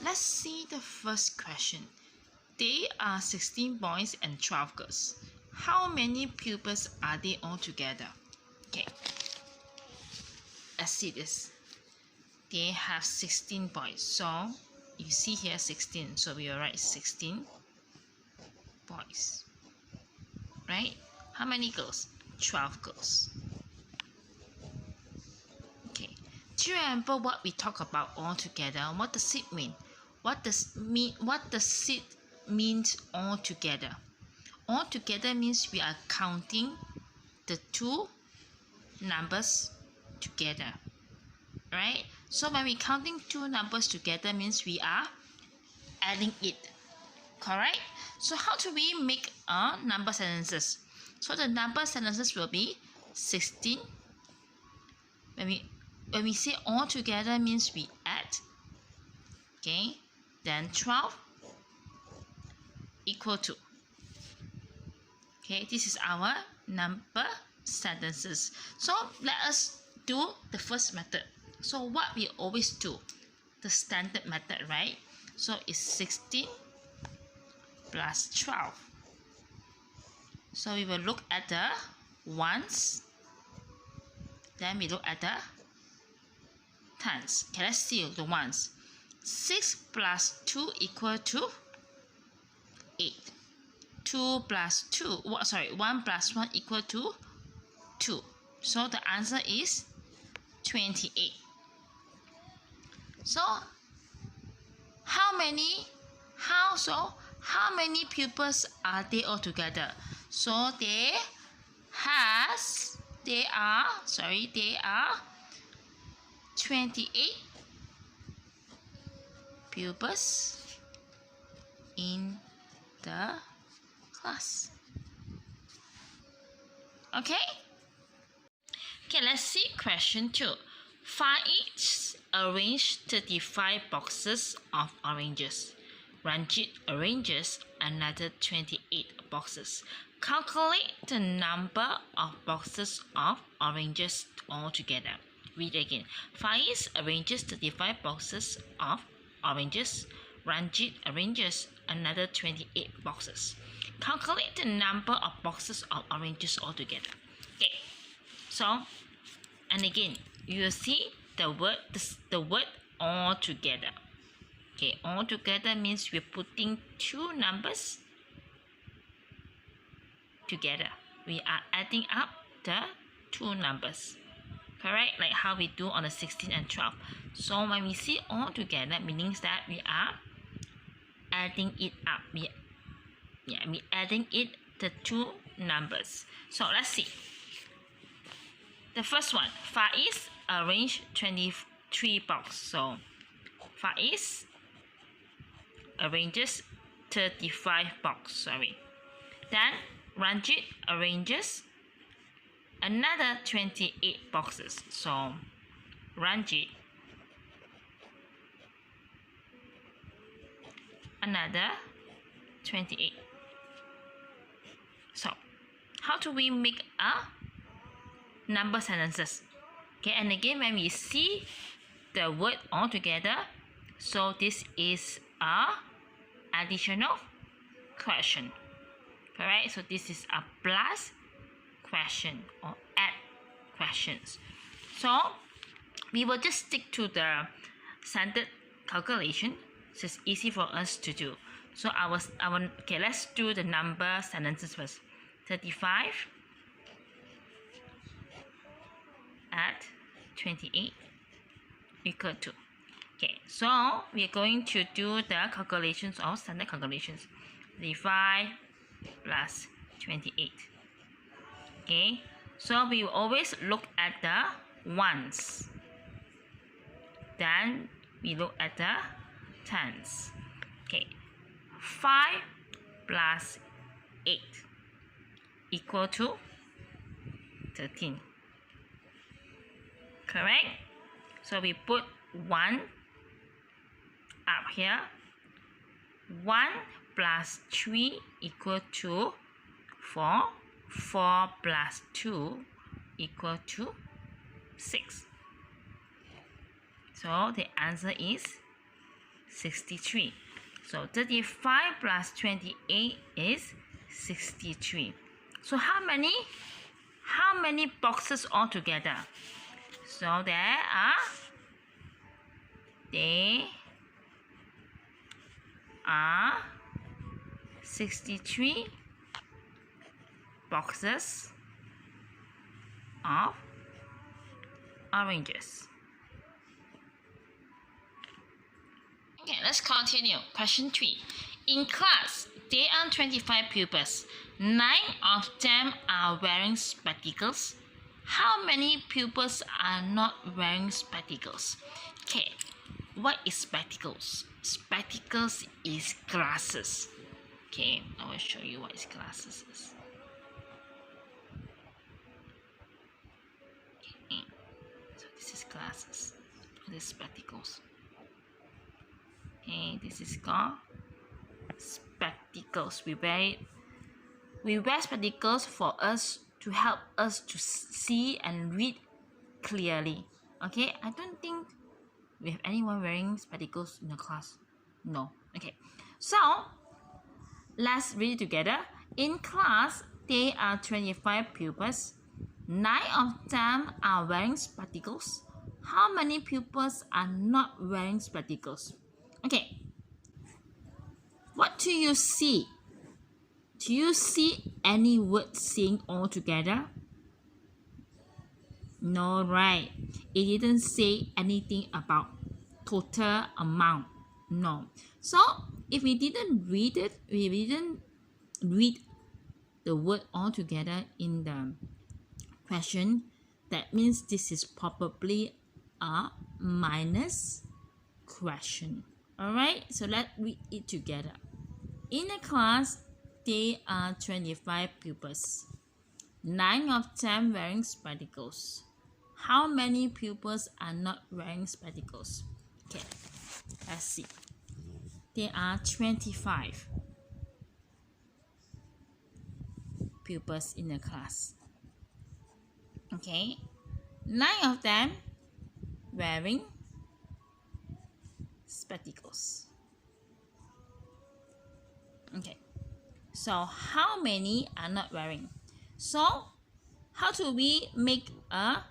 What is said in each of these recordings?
let's see the first question. There are 16 boys and 12 girls. How many pupils are they all together? Okay, let's see this. They have 16 boys. So you see here 16. So we will write 16 boys. Right? How many girls? 12 girls. Okay. Do you remember what we talked about all together? What does it mean? What does it mean all together? All together means we are counting the two numbers together. Right? So when we counting two numbers together means we are adding it. Correct? So how do we make a number sentences? So the number sentences will be 16. When we say all together means we add. Okay? Then 12 equal to. Okay, this is our number sentences. So let us do the first method. So what we always do, the standard method, right? So it's 16 plus 12. So we will look at the ones, then we look at the tens. Okay, let's see the ones. 6 plus 2 equal to 8. 1 plus 1 equal to 2. So the answer is 28. So how many pupils are they all together? So they are 28 pupils in the class. Okay, let's see question 2. Faiz arranged 35 boxes of oranges. Ranjit arranges another 28 boxes. Calculate the number of boxes of oranges altogether. Read again. Faiz arranges 35 boxes of oranges. Ranjit arranges another 28 boxes. Calculate the number of boxes of oranges altogether. Okay. So, and again, you will see the word all together. Okay, all together means we're putting two numbers together. We are adding up the two numbers. Correct? Like how we do on the 16 and 12. So when we see all together, means that we are adding it up. We adding it the two numbers. So let's see. The first one, Faiz arranged 23 boxes. So Faiz arranges 35 boxes. Then Ranjit arranges another 28 boxes. So Ranjit another 28. So how do we make a number sentences? Okay, and again when we see the word all together, so this is a additional question. Correct? So this is a plus question or add questions. So we will just stick to the standard calculation, so it's easy for us to do. So okay, let's do the number sentences first. 35 add 28 equal to. Okay, so we are going to do the calculations of standard calculations. 35 plus 28. Okay, so we will always look at the ones. Then we look at the tens. Okay, 5 plus 8 equal to 13. Correct? So we put 1 up here. 1 plus 3 equal to 4. 4 plus 2 equal to 6. So the answer is 63. So 35 plus 28 is 63. So how many boxes altogether? So there are 63 boxes of oranges. Okay, let's continue. Question 3. In class, there are 25 pupils. 9 of them are wearing spectacles. How many pupils are not wearing spectacles? Okay, what is spectacles? Spectacles is glasses. Okay, I will show you what is glasses is. Okay, so this is glasses. This is spectacles. Okay, this is called spectacles. We wear spectacles for us to help us to see and read clearly. Okay, I don't think we have anyone wearing spectacles in the class. No. Okay, so let's read it together. In class, there are 25 pupils. 9 of them are wearing spectacles. How many pupils are not wearing spectacles? Okay, what do you see? Do you see any words saying all together? No, right? It didn't say anything about total amount. No. So if we didn't read it, we didn't read the word all together in the question, that means this is probably a minus question. Alright, so let's read it together. In a class, there are 25 pupils. 9 of them wearing spectacles. How many pupils are not wearing spectacles? Okay, let's see. There are 25 pupils in the class. Okay, 9 of them wearing spectacles. Okay, so how many are not wearing? So how do we make a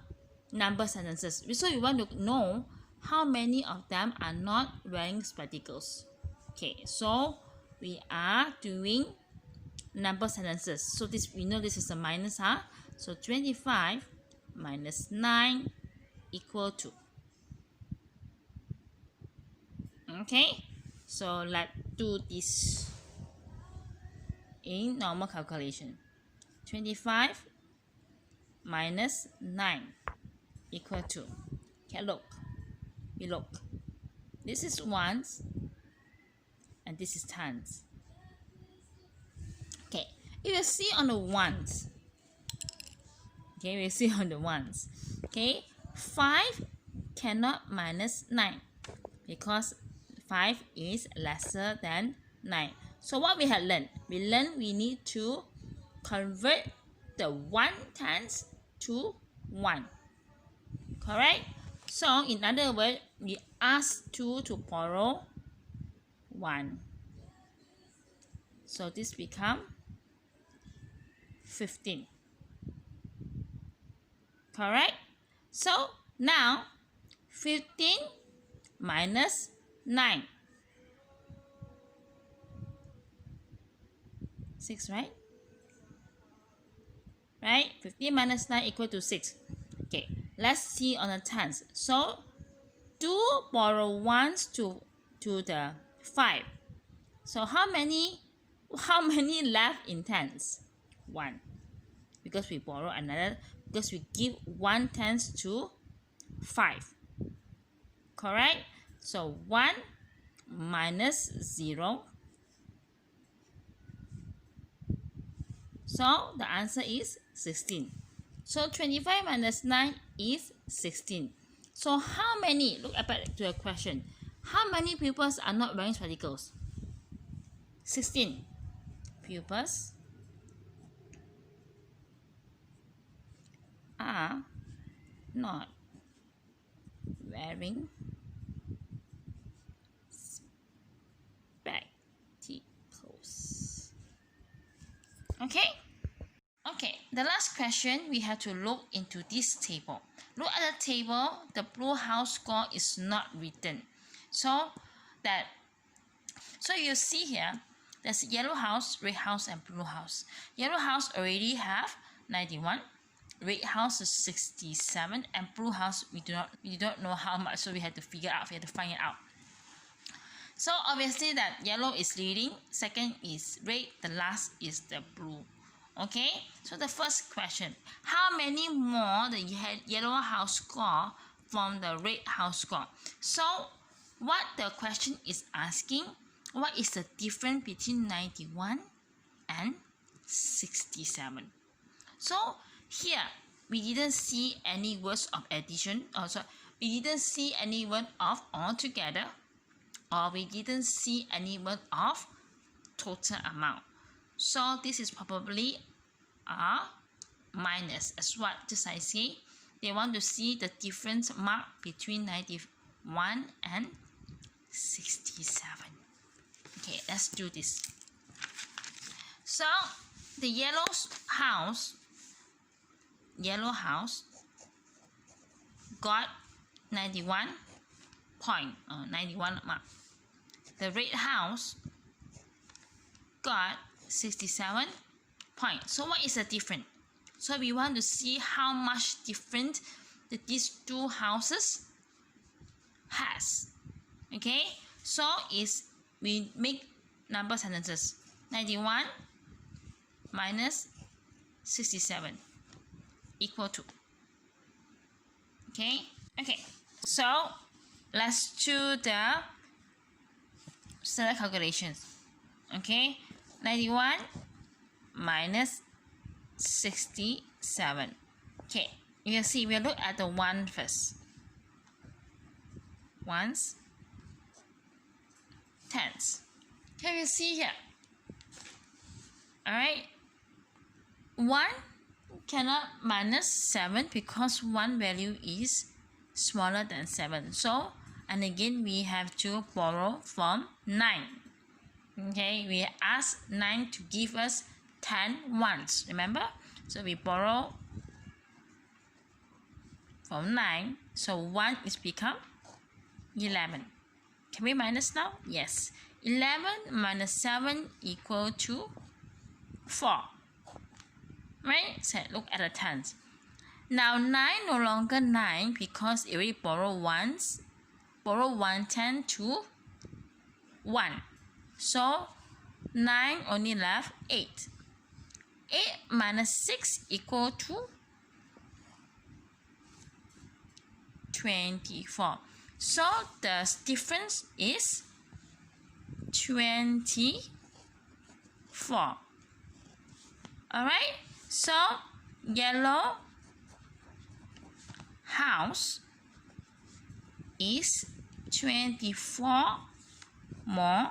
number sentences? So we want to know how many of them are not wearing spectacles. Okay, so we are doing number sentences. So this, we know this is a minus, so 25 minus 9 equal to. Okay, so let's do this in normal calculation. 25 minus 9 equal to. Okay, look. We look. This is ones and this is tens. Okay, if you see on the ones. Okay, we see on the ones. Okay, 5 cannot minus 9 because 5 is lesser than 9. So what we have learned? We learned we need to convert the 1 tens to 1. Correct? So in other words, we ask 2 to borrow 1. So this become 15. Correct? So now 15 minus 9. 6, right? Right? 15 minus 9 equal to 6. Okay, let's see on the tens. So 2 borrow 1s to the 5. So how many left in tens? 1. Because we borrow another, because we give 1 tens to 5. Correct? So 1 minus 0. So the answer is 16. So 25 minus 9 is 16. So how many, look back to the question, how many pupils are not wearing spectacles? 16 pupils are not wearing Okay? Okay, the last question, we have to look into this table. Look at the table, the blue house score is not written. So you see here, there's yellow house, red house, and blue house. Yellow house already have 91. Red house is 67, and blue house we don't know how much, so we have to figure out, we have to find it out. So obviously that yellow is leading, second is red, the last is the blue. Okay, so the first question, how many more the yellow house score from the red house score? So what the question is asking, what is the difference between 91 and 67? So here we didn't see any words of addition, we didn't see any word of altogether, or we didn't see any word of total amount. So this is probably a minus, as what just I say. They want to see the difference mark between 91 and 67. Okay, let's do this. So the yellow house got 91 mark. The red house got 67 points. So what is the difference? So we want to see how much different these two houses has. Okay, so we make number sentences. 91 minus 67 equal to. Okay, so let's do the select calculations. Okay, 91 minus 67. Okay, you can see we'll look at the one first. Ones, tens. Can you see here? Alright, 1 cannot minus 7 because 1 value is smaller than 7. So, and again we have to borrow from 9. Okay, we ask 9 to give us 10 ones, remember? So we borrow from 9, so 1 is become 11. Can we minus now? Yes. 11 minus 7 equal to 4. Right? So look at the tens. Now 9 no longer 9 because it already borrow once. Borrow 1 10 to 1. So 9 only left 8. 8 minus 6 equal to 24. So the difference is 24. Alright, so yellow house is 24 more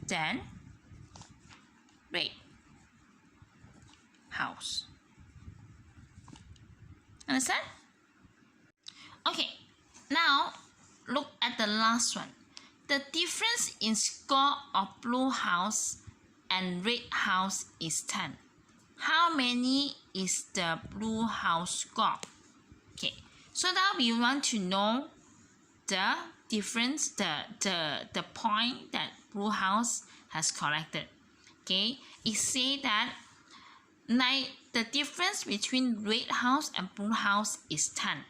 than red house. Understand? Okay, now look at the last one. The difference in score of blue house and red house is 10. How many is the blue house score? Okay, so now we want to know the difference, the point that blue house has collected. Okay, it say that the difference between red house and blue house is 10.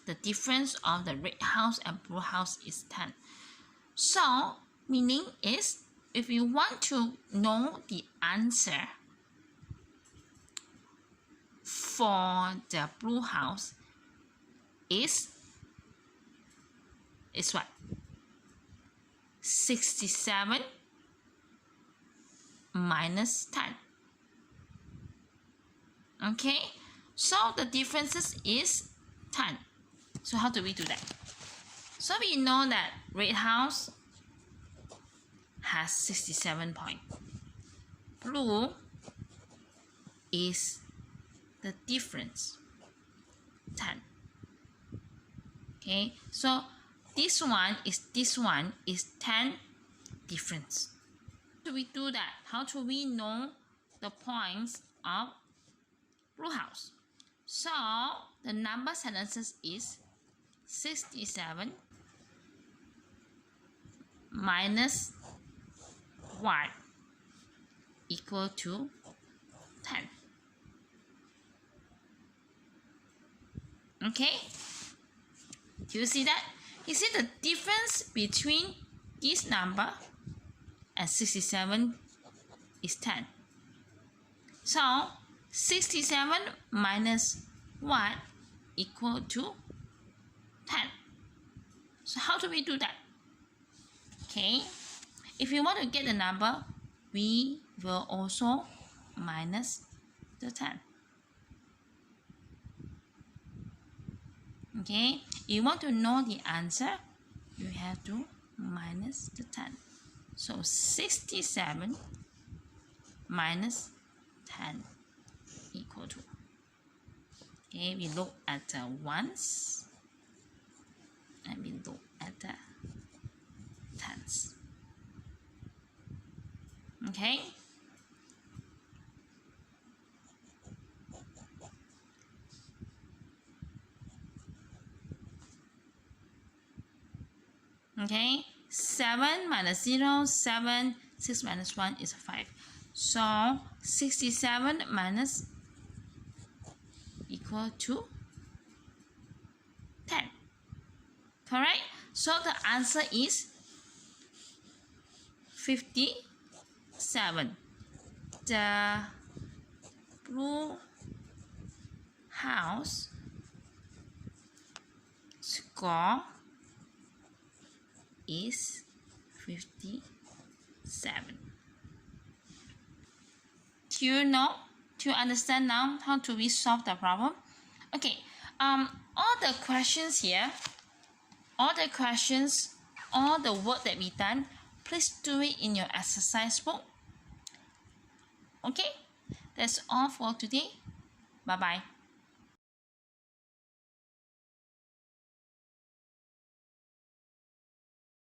The difference of the red house and blue house is 10. So, meaning is, if you want to know the answer for the blue house is what? 67 minus 10. Okay, so the differences is 10. So how do we do that? So we know that red house has 67 points. Blue is the difference, 10. Okay, so this one is 10 difference. do we do that? How do we know the points of blue house? So the number sentences is 67 minus y equal to 10. Okay, do you see that? You see the difference between this number and 67 is 10. So 67 minus y equal to 10. So how do we do that? Okay, if you want to get the number, we will also minus the 10. Okay, you want to know the answer, you have to minus the 10. So 67 minus 10 equal to. Okay, we look at the ones and we look at the tens. Okay. Okay, 7 minus 0, 7, 6 minus 1 is 5. So 67 minus equal to 10. Correct? So the answer is 57. The blue house score is 57. Do you know? Do you understand now how do we solve the problem? Okay, all the questions here, all the work that we done, please do it in your exercise book. Okay, that's all for today. Bye bye.